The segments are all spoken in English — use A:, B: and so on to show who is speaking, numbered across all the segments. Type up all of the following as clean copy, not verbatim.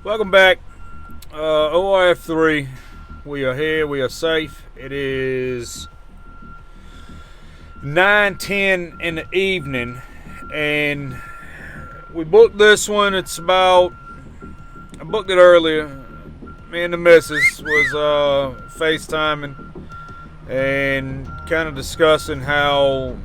A: Welcome back. ORF3. We are here. We are safe. It is 9:10 in the evening, and we booked this one. I booked it earlier. Me and the missus was FaceTiming and kind of discussing how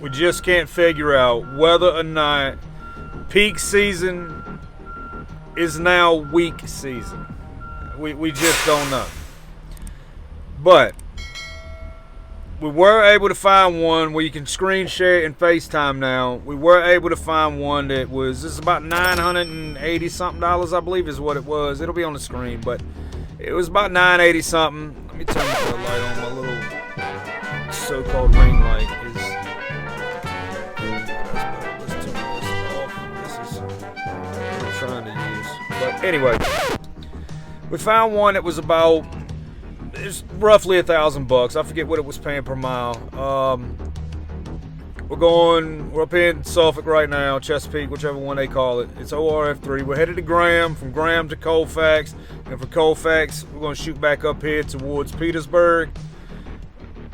A: we just can't figure out whether or not peak season is now weak season. We just don't know. But we were able to find one where you can screen share and FaceTime now. We were able to find one that this is about $980 something, I believe is what it was. It'll be on the screen, but it was about $980 something. Let me turn the light on. My little so-called ring light is. Let's turn this off. This is what I'm trying to use. But anyway, we found one that was it's roughly $1,000. I forget what it was paying per mile. We're up here in Suffolk right now, Chesapeake, whichever one they call it. It's ORF3. We're headed to Graham, from Graham to Colfax, and from Colfax, we're going to shoot back up here towards Petersburg.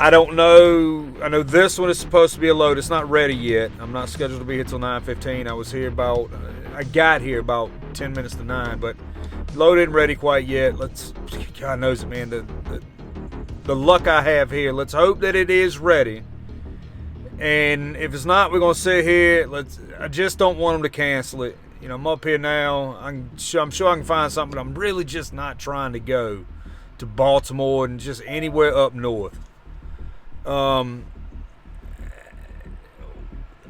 A: I don't know. I know this one is supposed to be a load. It's not ready yet. I'm not scheduled to be here till 9:15. I got here about 10 minutes to 9, but load isn't ready quite yet. God knows it, man. The luck I have here. Let's hope that it is ready. And if it's not, we're going to sit here. I just don't want them to cancel it. You know, I'm up here now. I'm sure I can find something, but I'm really just not trying to go to Baltimore and just anywhere up north. A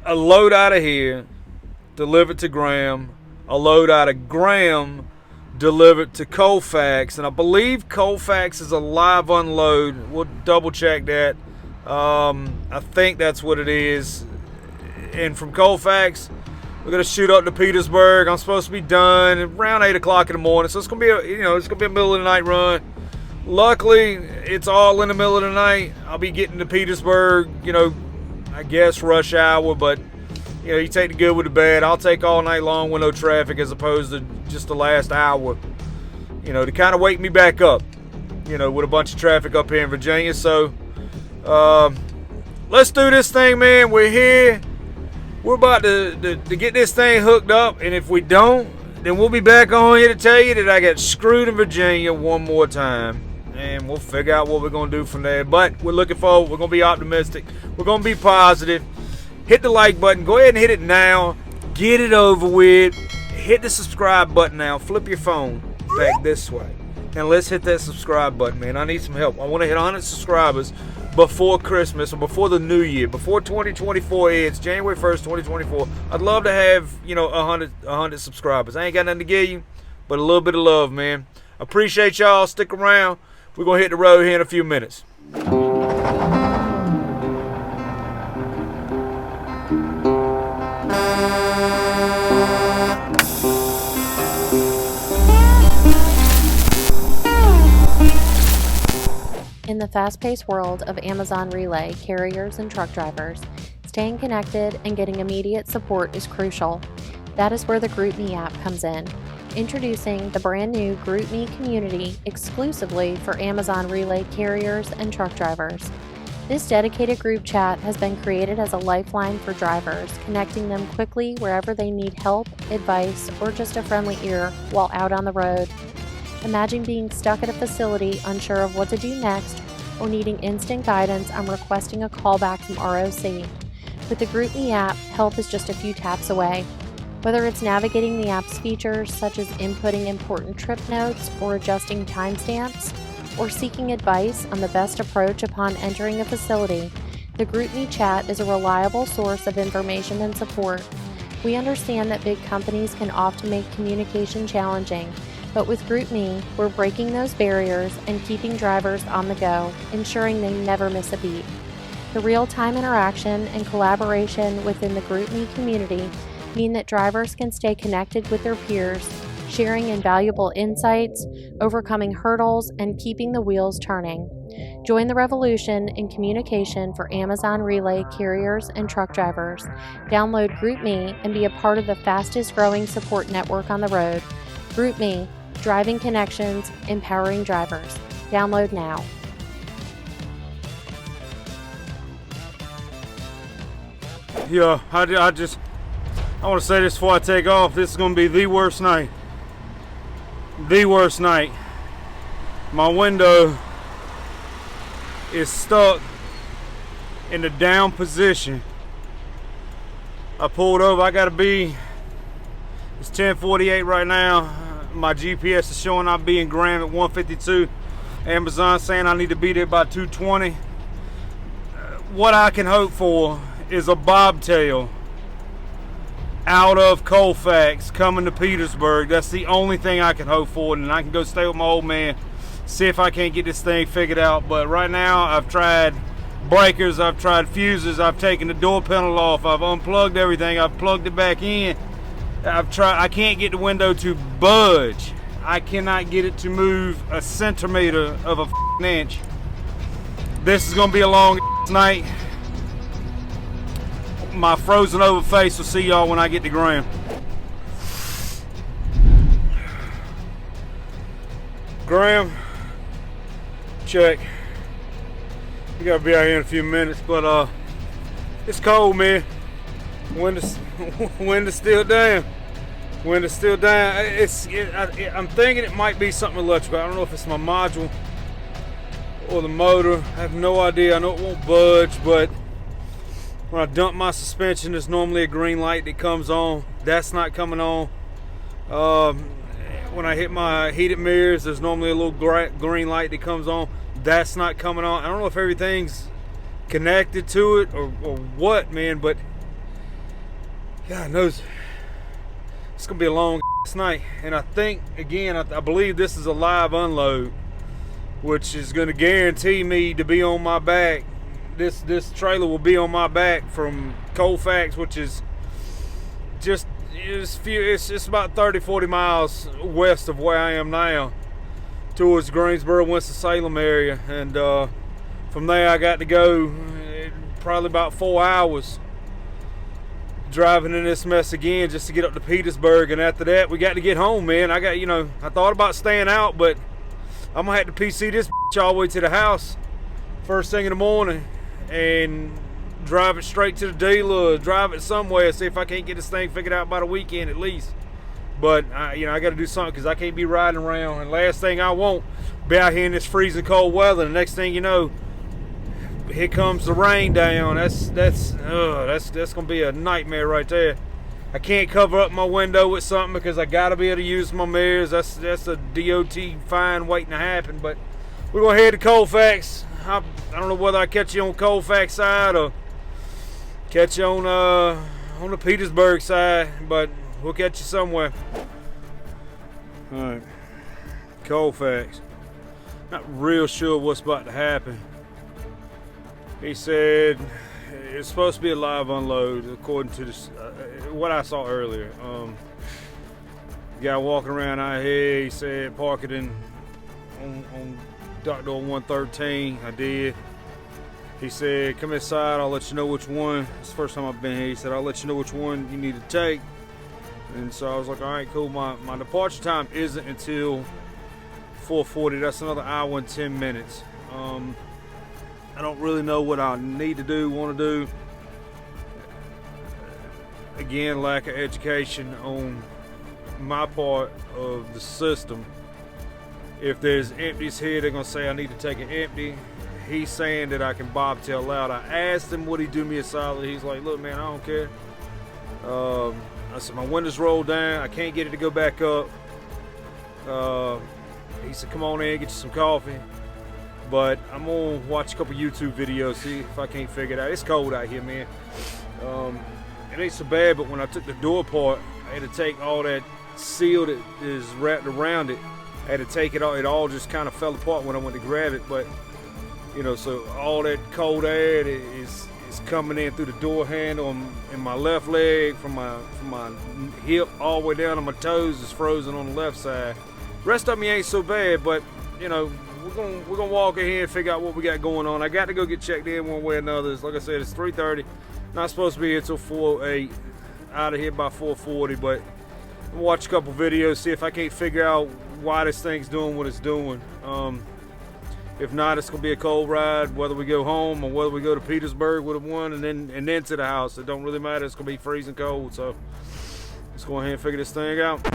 A: load out of here, delivered to Graham. A load out of Graham, delivered to Colfax. And I believe Colfax is a live unload. We'll double check that. I think that's what it is. And from Colfax, we're gonna shoot up to Petersburg. I'm supposed to be done around 8 o'clock in the morning. So it's gonna be a middle of the night run. Luckily, it's all in the middle of the night. I'll be getting to Petersburg, I guess rush hour, but you take the good with the bad. I'll take all night long with no traffic as opposed to just the last hour, to kind of wake me back up, with a bunch of traffic up here in Virginia. So, let's do this thing, man. We're here. We're about to get this thing hooked up, and if we don't, then we'll be back on here to tell you that I got screwed in Virginia one more time. And we'll figure out what we're going to do from there. But we're looking forward. We're going to be optimistic. We're going to be positive. Hit the like button. Go ahead and hit it now. Get it over with. Hit the subscribe button now. Flip your phone back this way. And let's hit that subscribe button, man. I need some help. I want to hit 100 subscribers before Christmas or before the new year. Before 2024 ends, January 1st, 2024. I'd love to have, 100 subscribers. I ain't got nothing to give you, but a little bit of love, man. Appreciate y'all. Stick around. We're going to hit the road here in a few minutes.
B: In the fast-paced world of Amazon Relay carriers and truck drivers, staying connected and getting immediate support is crucial. That is where the GroupMe app comes in. Introducing the brand new GroupMe community exclusively for Amazon Relay carriers and truck drivers. This dedicated group chat has been created as a lifeline for drivers, connecting them quickly wherever they need help, advice, or just a friendly ear while out on the road. Imagine being stuck at a facility unsure of what to do next or needing instant guidance on requesting a callback from ROC. With the GroupMe app, help is just a few taps away. Whether it's navigating the app's features such as inputting important trip notes or adjusting timestamps, or seeking advice on the best approach upon entering a facility, the GroupMe chat is a reliable source of information and support. We understand that big companies can often make communication challenging, but with GroupMe, we're breaking those barriers and keeping drivers on the go, ensuring they never miss a beat. The real-time interaction and collaboration within the GroupMe community mean that drivers can stay connected with their peers, sharing invaluable insights, overcoming hurdles, and keeping the wheels turning. Join the revolution in communication for Amazon Relay carriers and truck drivers. Download GroupMe and be a part of the fastest growing support network on the road. GroupMe, driving connections, empowering drivers. Download now.
A: Yeah, I want to say this before I take off. This is going to be the worst night. The worst night. My window is stuck in the down position. I pulled over. It's 10:48 right now. My GPS is showing I'll be in Graham at 1:52. Amazon saying I need to be there by 2:20. What I can hope for is a bobtail out of Colfax coming to Petersburg. That's the only thing I can hope for, and I can go stay with my old man, see if I can't get this thing figured out. But right now I've tried breakers, I've tried fuses, I've taken the door panel off, I've unplugged everything, I've plugged it back in. I can't get the window to budge. I cannot get it to move a centimeter of a inch. This is gonna be a long night. My frozen over face will see y'all when I get to Graham. Graham, check. We gotta be out here in a few minutes, but it's cold, man. Wind is still down. Wind is still down. I'm thinking it might be something electrical. I don't know if it's my module or the motor. I have no idea. I know it won't budge, but when I dump my suspension, there's normally a green light that comes on. That's not coming on. When I hit my heated mirrors, there's normally a little green light that comes on. That's not coming on. I don't know if everything's connected to it or what, man, but God knows it's gonna be a long night. And I think, again, I believe this is a live unload, which is gonna guarantee me to be on my back. This trailer will be on my back from Colfax, which is it's about 30-40 miles west of where I am now, towards Greensboro, Winston-Salem area. And from there I got to go probably about 4 hours driving in this mess again just to get up to Petersburg. And after that we got to get home, man. I thought about staying out, but I'm gonna have to PC this all the way to the house first thing in the morning and drive it straight to the dealer, drive it somewhere, see if I can't get this thing figured out by the weekend at least. But I got to do something, because I can't be riding around. And last thing I want, be out here in this freezing cold weather. The next thing you know, here comes the rain down. That's gonna be a nightmare right there. I can't cover up my window with something because I got to be able to use my mirrors. That's a DOT fine waiting to happen. But we're gonna head to Colfax. I don't know whether I catch you on Colfax side or catch you on the Petersburg side, but we'll catch you somewhere. All right, Colfax. Not real sure what's about to happen. He said it's supposed to be a live unload, according to this, what I saw earlier. Guy walking around out here, he said park it on Dr. 113. I did. He said come inside, I'll let you know which one. It's the first time I've been here. He said I'll let you know which one you need to take. And so I was like, all right, cool. My departure time isn't until 4:40. That's another hour and 10 minutes. I don't really know what I need to do, want to do. Again, lack of education on my part of the system. If there's empties here, they're gonna say I need to take an empty. He's saying that I can bobtail out. I asked him would he do me a solid. He's like, look, man, I don't care. I said my windows rolled down. I can't get it to go back up. He said, come on in, get you some coffee. But I'm gonna watch a couple YouTube videos, see if I can't figure it out. It's cold out here, man. It ain't so bad, but when I took the door apart, I had to take all that seal that is wrapped around it. I had to take it all. It all just kind of fell apart when I went to grab it. But so all that cold air is coming in through the door handle in my left leg, from my hip all the way down to my toes is frozen on the left side. Rest of me ain't so bad, but we're gonna walk in here and figure out what we got going on. I got to go get checked in one way or another. Like I said, it's 3:30. Not supposed to be here till 4:08. Out of here by 4:40, but watch a couple videos, see if I can't figure out why this thing's doing what it's doing. If not, it's gonna be a cold ride, whether we go home or whether we go to Petersburg with one and then to the house. It don't really matter. It's gonna be freezing cold, so let's go ahead and figure this thing out.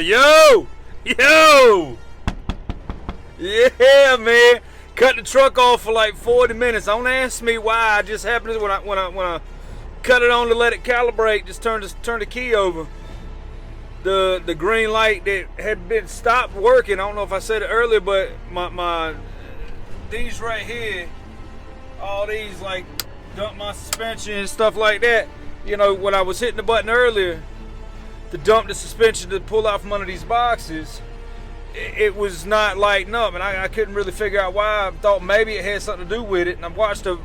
A: Yo! Yeah, man. Cut the truck off for like 40 minutes. Don't ask me why. I just happened to, when I cut it on to let it calibrate, just turn the key over. The green light that had been stopped working. I don't know if I said it earlier, but my these right here, all these like dump my suspension and stuff like that. You know, when I was hitting the button earlier to dump the suspension to pull out from under these boxes, it was not lighting up, and I couldn't really figure out why. I thought maybe it had something to do with it, and I watched the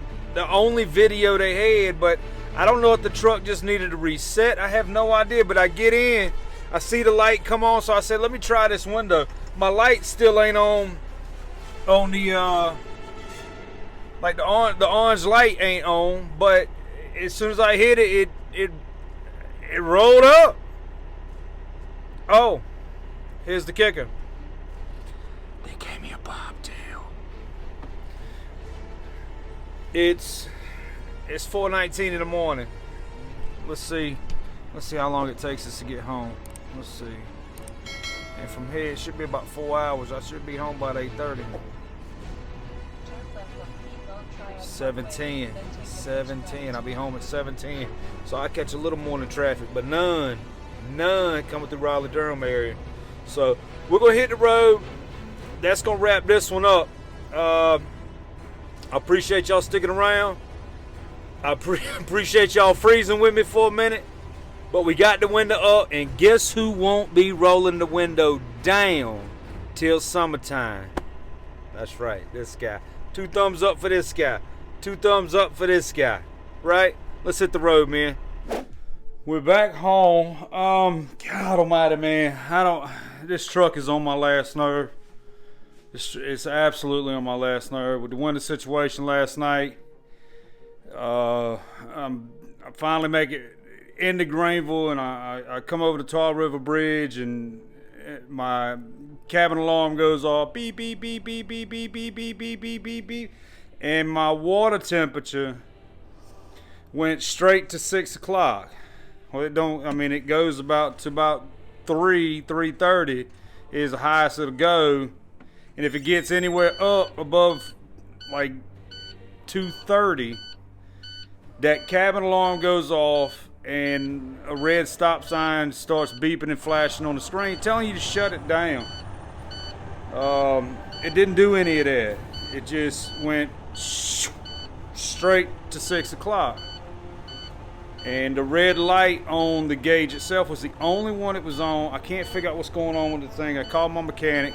A: only video they had, but I don't know if the truck just needed to reset. I have no idea, but I get in, I see the light come on, so I said, let me try this window. My light still ain't on the like the orange light ain't on, but as soon as I hit it, it rolled up. Oh, here's the kicker. They gave me a bobtail. It's 4:19 in the morning. Let's see how long it takes us to get home. Let's see. And from here it should be about 4 hours. I should be home by 8:30. 7:10. I'll be home at 7:10. So I catch a little morning traffic, but none coming through Raleigh-Durham area. So we're gonna hit the road. That's gonna wrap this one up. I appreciate y'all sticking around. I appreciate y'all freezing with me for a minute. But we got the window up, and guess who won't be rolling the window down till summertime? That's right, this guy. 2 thumbs up for this guy. 2 thumbs up for this guy. Right? Let's hit the road, man. We're back home. God almighty, man. This truck is on my last nerve. It's absolutely on my last nerve. With the winter situation last night, I finally make it into Greenville, and I come over the Tar River Bridge, and my cabin alarm goes off. Beep, beep, beep, beep, beep, beep, beep, beep, beep, beep, beep, beep. And my water temperature went straight to 6 o'clock. Well, it goes about 3:30 is the highest it'll go. And if it gets anywhere up above like 2:30, that cabin alarm goes off and a red stop sign starts beeping and flashing on the screen telling you to shut it down. It didn't do any of that. It just went straight to 6 o'clock. And the red light on the gauge itself was the only one it was on. I can't figure out what's going on with the thing. I called my mechanic,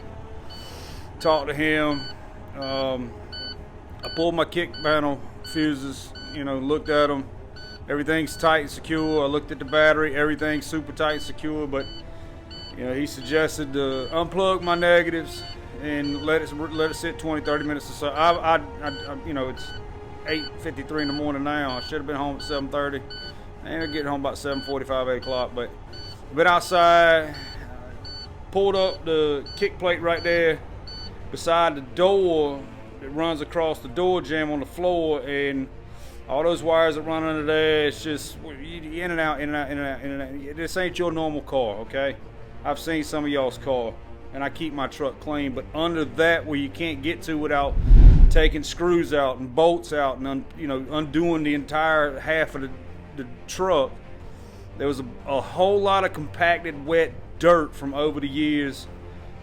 A: talked to him. I pulled my kick panel fuses, looked at them. Everything's tight and secure. I looked at the battery. Everything's super tight and secure. But he suggested to unplug my negatives and let it sit 20-30 minutes or so. It's 8:53 in the morning now. I should have been home at 7:30. And I'm getting home about 7:45, 8 o'clock. But I've been outside, pulled up the kick plate right there beside the door that runs across the door jamb on the floor, and all those wires that run under there, it's just in and out, in and out, in and out, in and out. This ain't your normal car, okay? I've seen some of y'all's car, and I keep my truck clean, but under that where you can't get to without taking screws out and bolts out and undoing the entire half of the truck, there was a whole lot of compacted wet dirt from over the years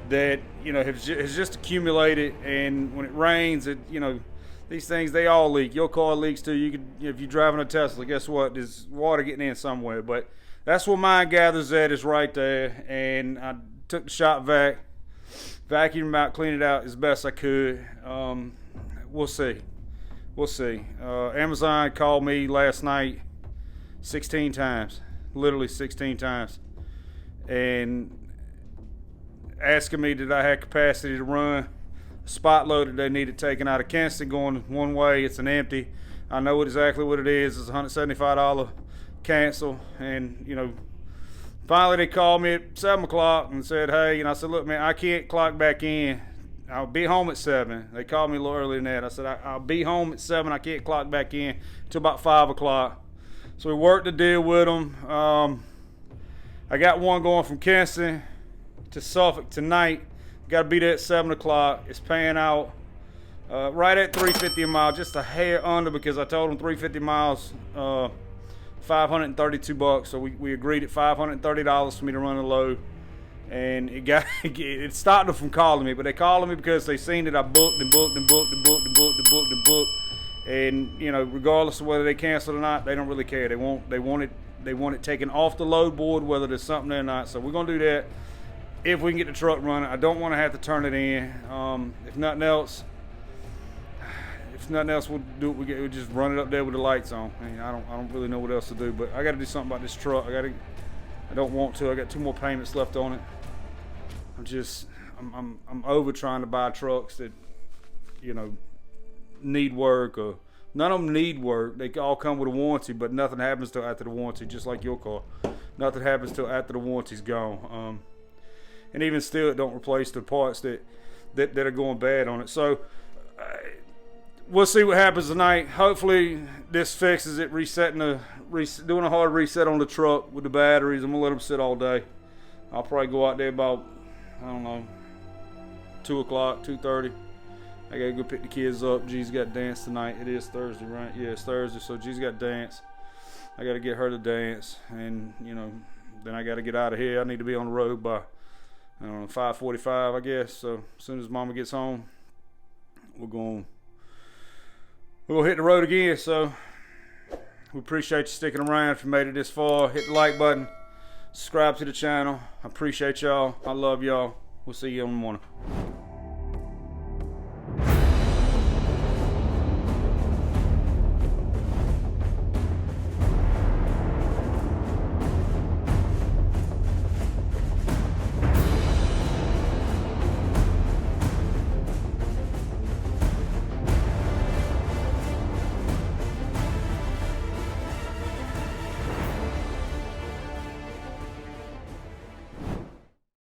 A: that has just accumulated, and when it rains, these things, they all leak. Your car leaks too. You could, if you're driving a Tesla, guess what? There's water getting in somewhere. But that's where mine gathers at, is right there. And I took the shop vac, vacuumed out, cleaned it out as best I could. We'll see. Amazon called me last night 16 times, literally 16 times. and asking me did I have capacity to run a spot load that they needed taken out of Kinston going one way. It's an empty. I know exactly what it is. It's $175 cancel. And, you know, finally they called me at 7 o'clock and said, hey, I said, look, man, I can't clock back in. I'll be home at 7. They called me a little earlier than that. I said, I'll be home at 7. I can't clock back in until about 5 o'clock. So we worked the deal with them. I got one going from Kinston to Suffolk tonight. Got to be there at 7 o'clock. It's paying out right at $350 a mile, just a hair under, because I told them 350 miles, $532. So we agreed at $530 for me to run the load. And it stopped them from calling me, but they called me because they seen that I booked and booked and booked and booked and booked and booked and booked. And regardless of whether they cancel or not, they don't really care. They want it taken off the load board, whether there's something there or not. So we're gonna do that if we can get the truck running. I don't want to have to turn it in. If nothing else, we'll do it. We'll just run it up there with the lights on. I don't really know what else to do, but I got to do something about this truck. I don't want to. I got 2 more payments left on it. I'm over trying to buy trucks that, need work, or none of them need work. They all come with a warranty, but nothing happens till after the warranty, just like your car. Nothing happens till after the warranty's gone. And even still, it don't replace the parts that are going bad on it. So we'll see what happens tonight. Hopefully this fixes it, doing a hard reset on the truck with the batteries. I'm gonna let them sit all day. I'll probably go out there about, 2 o'clock, 2:30. I gotta go pick the kids up. G's got dance tonight. It is Thursday, right? Yeah, it's Thursday, so G's got dance. I gotta get her to dance, and then I gotta get out of here. I need to be on the road by 5:45, I guess. So as soon as Mama gets home, we'll hit the road again. So we appreciate you sticking around. If you made it this far, hit the like button, subscribe to the channel. I appreciate y'all. I love y'all. We'll see you in the morning.